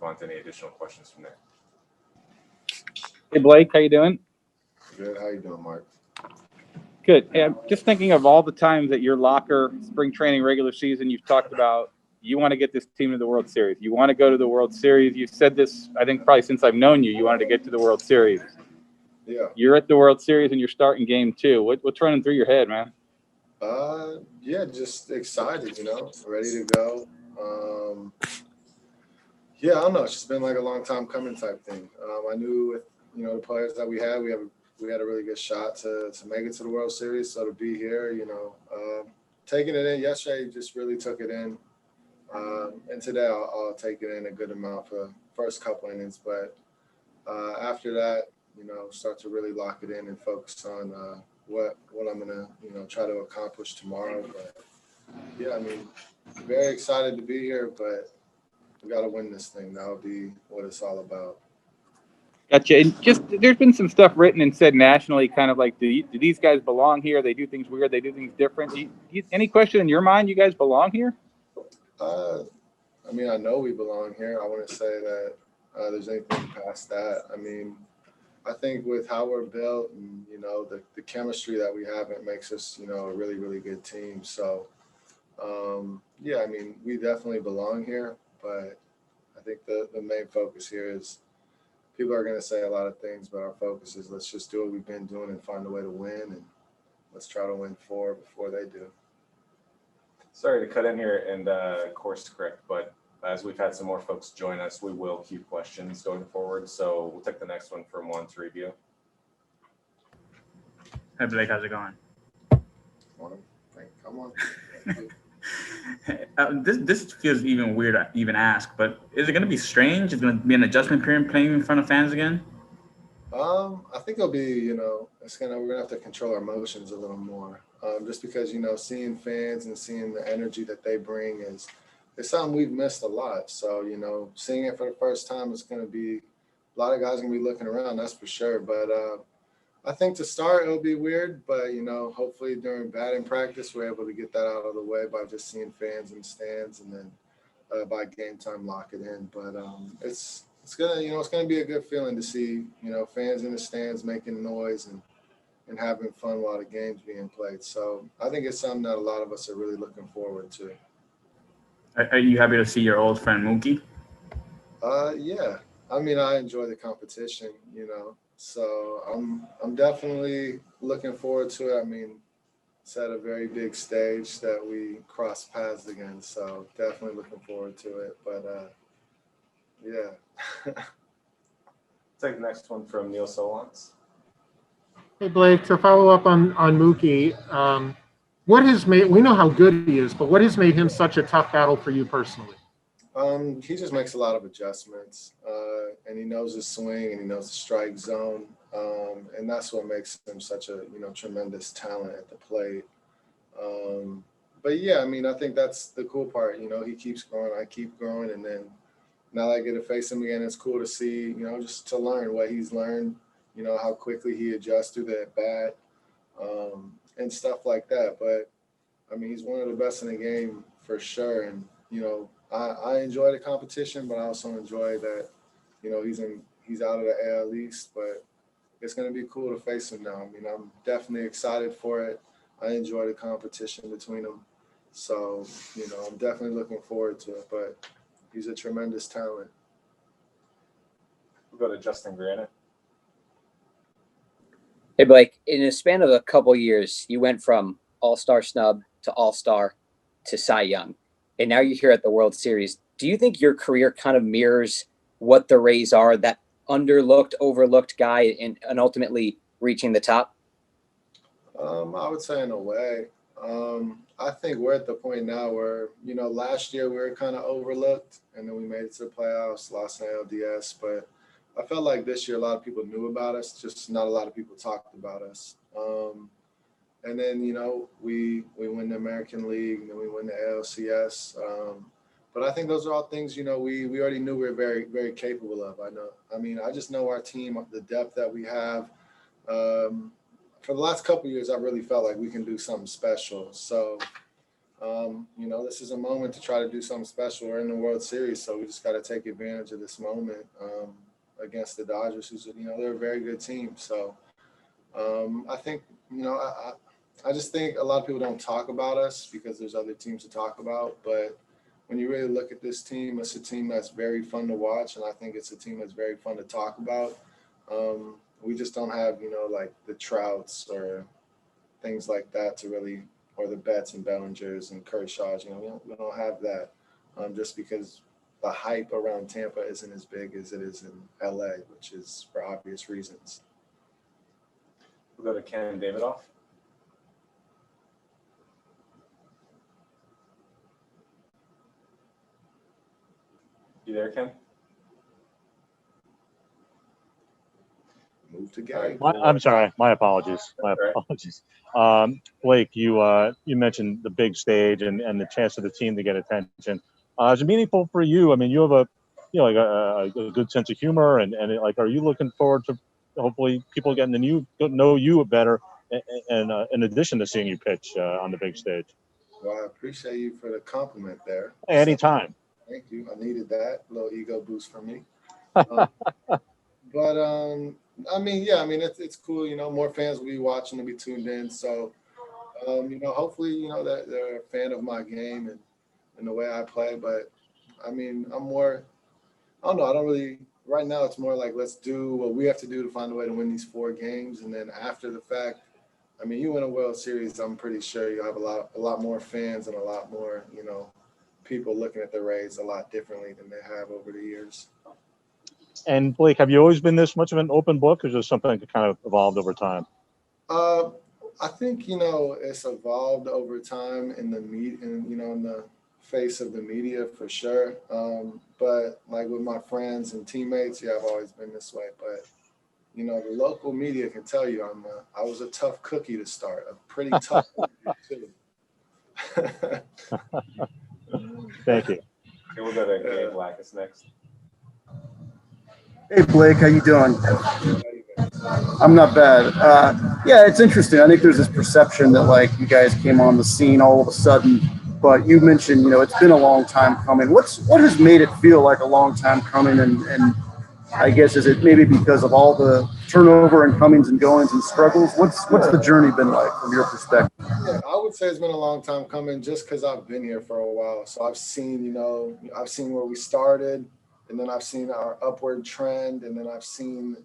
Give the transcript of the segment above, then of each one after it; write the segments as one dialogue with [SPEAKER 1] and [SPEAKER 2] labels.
[SPEAKER 1] on to any additional questions from there.
[SPEAKER 2] Hey, Blake, how you doing?
[SPEAKER 3] Good. How you doing, Mark?
[SPEAKER 2] Good. Hey, I'm just thinking of all the times that your locker, spring training, regular season, you've talked about you want to get this team to the World Series. You want to go to the World Series. You said this, I think, probably since I've known you. You wanted to get to the World Series.
[SPEAKER 3] Yeah.
[SPEAKER 2] You're at the World Series and you're starting game 2. What's running through your head, man?
[SPEAKER 3] Yeah, just excited, ready to go. Yeah, I don't know. It's just been like a long time coming type thing. I knew with, the players that we had a really good shot to make it to the World Series. So to be here, taking it in yesterday, just really took it in. And today I'll take it in a good amount for the first couple innings. But after that, start to really lock it in and focus on what I'm going to, try to accomplish tomorrow. But, yeah, I mean, very excited to be here, but we got to win this thing. That'll be what it's all about.
[SPEAKER 2] Gotcha. And just there's been some stuff written and said nationally, kind of like, do these guys belong here? They do things weird. They do things different. Any question in your mind? You guys belong here?
[SPEAKER 3] I mean, I know we belong here. I wouldn't say that there's anything past that. I mean, I think with how we're built and, the chemistry that we have, it makes us, a really, really good team. So, yeah, I mean, we definitely belong here. But I think the main focus here is people are going to say a lot of things, but our focus is let's just do what we've been doing and find a way to win. And let's try to win 4 before they do.
[SPEAKER 1] Sorry to cut in here and course correct, but as we've had some more folks join us, we will queue questions going forward. So we'll take the next one from Juan to review.
[SPEAKER 4] Hey, Blake, how's it going?
[SPEAKER 3] Come on.
[SPEAKER 4] This feels even weird to even ask, but is it going to be strange? Is it going to be an adjustment period playing in front of fans again?
[SPEAKER 3] I think it'll be, we're gonna have to control our emotions a little more. Just because, seeing fans and seeing the energy that they bring is something we've missed a lot. So, seeing it for the first time, it's gonna be a lot of guys gonna be looking around, that's for sure. But I think to start it'll be weird, but hopefully during batting practice we're able to get that out of the way by just seeing fans in the stands, and then by game time lock it in. But it's gonna be a good feeling to see, fans in the stands making noise and having fun while the game's being played. So I think it's something that a lot of us are really looking forward to.
[SPEAKER 4] Are you happy to see your old friend Mookie?
[SPEAKER 3] Yeah. I mean, I enjoy the competition, so I'm definitely looking forward to it. I mean, it's at a very big stage that we cross paths again, so definitely looking forward to it. But yeah.
[SPEAKER 1] Take the next one from Neil Solons.
[SPEAKER 5] Hey, Blake, to follow up on Mookie, we know how good he is, but what has made him such a tough battle for you personally?
[SPEAKER 3] He just makes a lot of adjustments, and he knows his swing and he knows the strike zone, and that's what makes him such a tremendous talent at the plate. But yeah, I mean, I think that's the cool part. He keeps growing, I keep growing, and then now that I get to face him again, it's cool to see, just to learn what he's learned, how quickly he adjusts to the at bat, and stuff like that. But I mean, he's one of the best in the game for sure, and I enjoy the competition, but I also enjoy that, he's out of the AL East, but it's going to be cool to face him now. I mean, I'm definitely excited for it. I enjoy the competition between them. So, I'm definitely looking forward to it, but he's a tremendous talent.
[SPEAKER 1] We'll go to Justin Granite.
[SPEAKER 6] Hey, Blake, in a span of a couple years, you went from all-star snub to all-star to Cy Young, and now you're here at the World Series. Do you think your career kind of mirrors what the Rays are, that underlooked, overlooked guy, and ultimately reaching the top?
[SPEAKER 3] I would say in a way. I think we're at the point now where, last year we were kind of overlooked, and then we made it to the playoffs, lost an LDS, but I felt like this year a lot of people knew about us, just not a lot of people talked about us. And then, we win the American League, and then we win the ALCS. But I think those are all things, we already knew we were very, very capable of. I just know our team, the depth that we have. For the last couple of years, I really felt like we can do something special. So This is a moment to try to do something special. We're in the World Series, so we just got to take advantage of this moment against the Dodgers, who's, they're a very good team. So I think, I just think a lot of people don't talk about us because there's other teams to talk about. But when you really look at this team, it's a team that's very fun to watch, and I think it's a team that's very fun to talk about. We just don't have, like the Trouts or things like that to really, or the Betts and Bellingers and Kershaws. We don't have that just because the hype around Tampa isn't as big as it is in LA, which is for obvious reasons.
[SPEAKER 1] We'll go to Ken Davidoff. You there, Ken?
[SPEAKER 3] Move to Gary.
[SPEAKER 7] I'm sorry. My apologies. My
[SPEAKER 1] That's all right.
[SPEAKER 7] apologies. Blake, you mentioned the big stage and the chance for the team to get attention. Is it meaningful for you? I mean, you have a good sense of humor, and like, are you looking forward to hopefully people getting to know you better, and in addition to seeing you pitch on the big stage?
[SPEAKER 3] Well, I appreciate you for the compliment there.
[SPEAKER 7] Anytime.
[SPEAKER 3] Thank you. I needed that little ego boost from me. It's cool. More fans will be watching and be tuned in. So, hopefully, that they're a fan of my game and the way I play. But I don't know. I don't really, right now it's more like, let's do what we have to do to find a way to win these 4 games. And then after the fact, you win a World Series, I'm pretty sure you'll have a lot more fans and a lot more, people looking at the Rays a lot differently than they have over the years.
[SPEAKER 7] And Blake, have you always been this much of an open book, or is this something that kind of evolved over time?
[SPEAKER 3] I think, it's evolved over time in the in the face of the media for sure. But like with my friends and teammates, I've always been this way. But, the local media can tell you I was a tough cookie to start, a pretty tough cookie too.
[SPEAKER 7] Thank you.
[SPEAKER 1] Okay, we'll go to Gabe Blackus next.
[SPEAKER 8] Hey Blake, how you doing? I'm not bad. It's interesting. I think there's this perception that like you guys came on the scene all of a sudden, but you mentioned it's been a long time coming. What has made it feel like a long time coming? And I guess is it maybe because of all the turnover and comings and goings and struggles? What's the journey been like from your perspective?
[SPEAKER 3] Yeah, I would say it's been a long time coming just because I've been here for a while. So I've seen where we started. And then I've seen our upward trend. And then I've seen,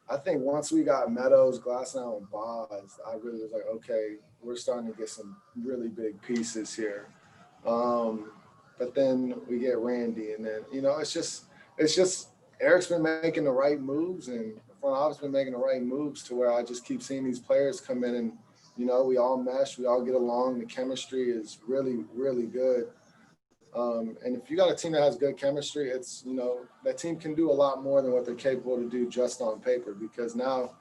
[SPEAKER 3] I think once we got Meadows, Glasnow, and Boz, I really was like, okay, we're starting to get some really big pieces here. But then we get Randy. And then, it's just Eric's been making the right moves. And the front office been making the right moves to where I just keep seeing these players come in and, we all mesh, we all get along. The chemistry is really, really good. And if you got a team that has good chemistry, it's, that team can do a lot more than what they're capable to do just on paper, because now,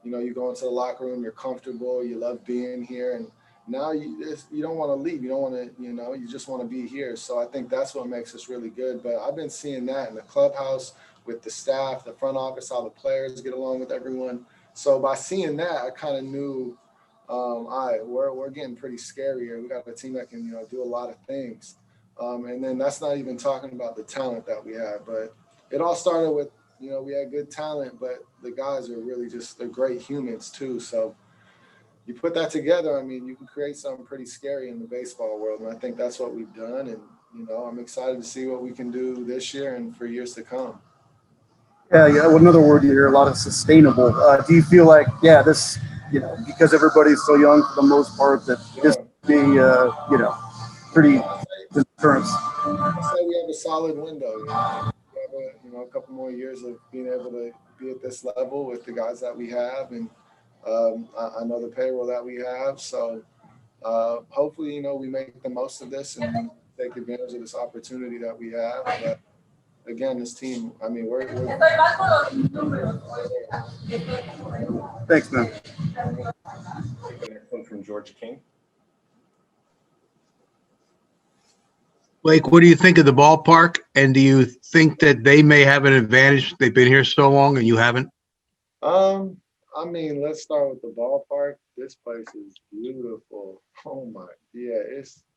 [SPEAKER 3] you go into the locker room, you're comfortable, you love being here, and now you don't want to leave. You don't want to, you just want to be here. So I think that's what makes us really good. But I've been seeing that in the clubhouse with the staff, the front office, how the players get along with everyone. So by seeing that, I kind of knew, all right, we're getting pretty scary here. We got a team that can, do a lot of things. And then that's not even talking about the talent that we have. But it all started with, we had good talent, but the guys are really they're great humans too. So you put that together, you can create something pretty scary in the baseball world. And I think that's what we've done. And, I'm excited to see what we can do this year and for years to come.
[SPEAKER 8] Yeah. Another word you hear a lot of sustainable. Do you feel like, this, because everybody's so young for the most part, that this be, pretty insurance?
[SPEAKER 3] I'd say we have a solid window. We have a couple more years of being able to be at this level with the guys that we have, and I know the payroll that we have. So hopefully, we make the most of this and take advantage of this opportunity that we have. But again, this team, we're
[SPEAKER 8] Thanks, man.
[SPEAKER 1] Next one from George King.
[SPEAKER 9] Blake, what do you think of the ballpark? And do you think that they may have an advantage? They've been here so long and you haven't?
[SPEAKER 3] I I mean, let's start with the ballpark. This place is beautiful. Oh my, yeah,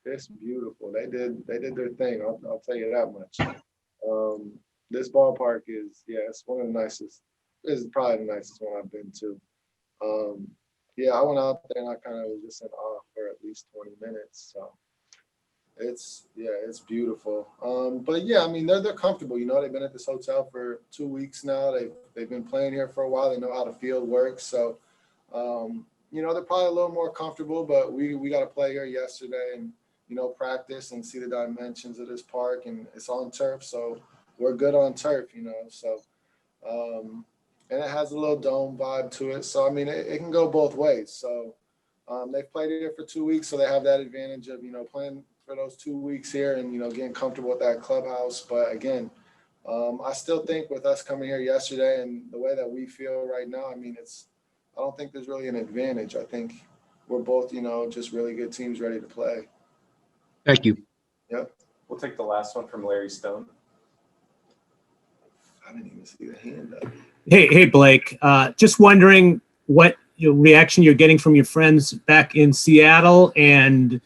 [SPEAKER 3] it's beautiful. They did their thing. I'll tell you that much. Um, this ballpark is, yeah, it's one of the nicest. It's probably the nicest one I've been to. Um, yeah, I went out there and I kind of was just in awe for at least 20 minutes. So it's beautiful. But yeah, I mean they're comfortable. You know, they've been at this hotel for 2 weeks now. They've been playing here for a while. They know how the field works. So you know, they're probably a little more comfortable. But we got to play here yesterday and you know practice and see the dimensions of this park, and it's on turf, so we're good on turf. You know, so and it has a little dome vibe to it. So I mean, it can go both ways. So they've played here for 2 weeks, so they have that advantage of, you know, playing for those 2 weeks here and, you know, getting comfortable with that clubhouse. But again, I still think with us coming here yesterday and the way that we feel right now, I mean, I don't think there's really an advantage. I think we're both, you know, just really good teams ready to play.
[SPEAKER 9] Thank you.
[SPEAKER 3] Yep.
[SPEAKER 1] We'll take the last one from Larry Stone.
[SPEAKER 3] I didn't even see the hand up.
[SPEAKER 10] Hey, Blake. Just wondering what reaction you're getting from your friends back in Seattle, and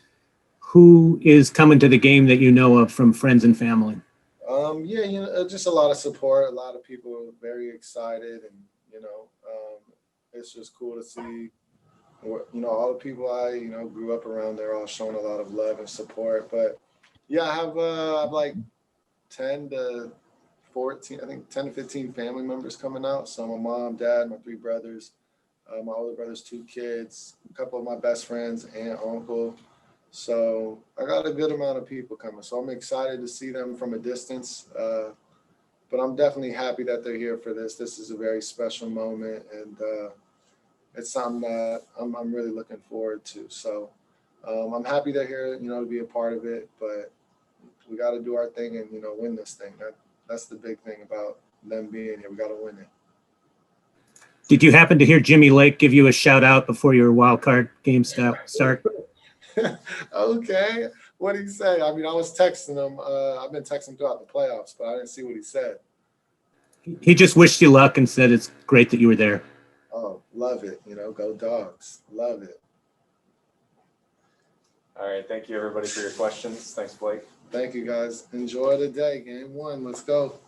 [SPEAKER 10] who is coming to the game that you know of from friends and family.
[SPEAKER 3] Yeah, you know, just a lot of support. A lot of people very excited, and you know, it's just cool to see. You know, all the people I grew up around, they're all showing a lot of love and support. But yeah, I have like 10 to 14, I think 10 to 15 family members coming out. So my mom, dad, my 3 brothers, my older brother's 2 kids, a couple of my best friends, aunt, uncle. So I got a good amount of people coming. So I'm excited to see them from a distance. But I'm definitely happy that they're here for this. This is a very special moment, and it's something that I'm really looking forward to. So I'm happy they're here, you know, to be a part of it. But we got to do our thing and, you know, win this thing. That's the big thing about them being here. We got to win it.
[SPEAKER 10] Did you happen to hear Jimmy Lake give you a shout out before your wild card game start?
[SPEAKER 3] Okay. What did he say? I mean, I was texting him. I've been texting him throughout the playoffs, but I didn't see what he said.
[SPEAKER 10] He just wished you luck and said it's great that you were there.
[SPEAKER 3] Oh, love it. You know, go Dogs. Love it.
[SPEAKER 1] All right. Thank you, everybody, for your questions. Thanks, Blake.
[SPEAKER 3] Thank you, guys. Enjoy the day. Game 1. Let's go.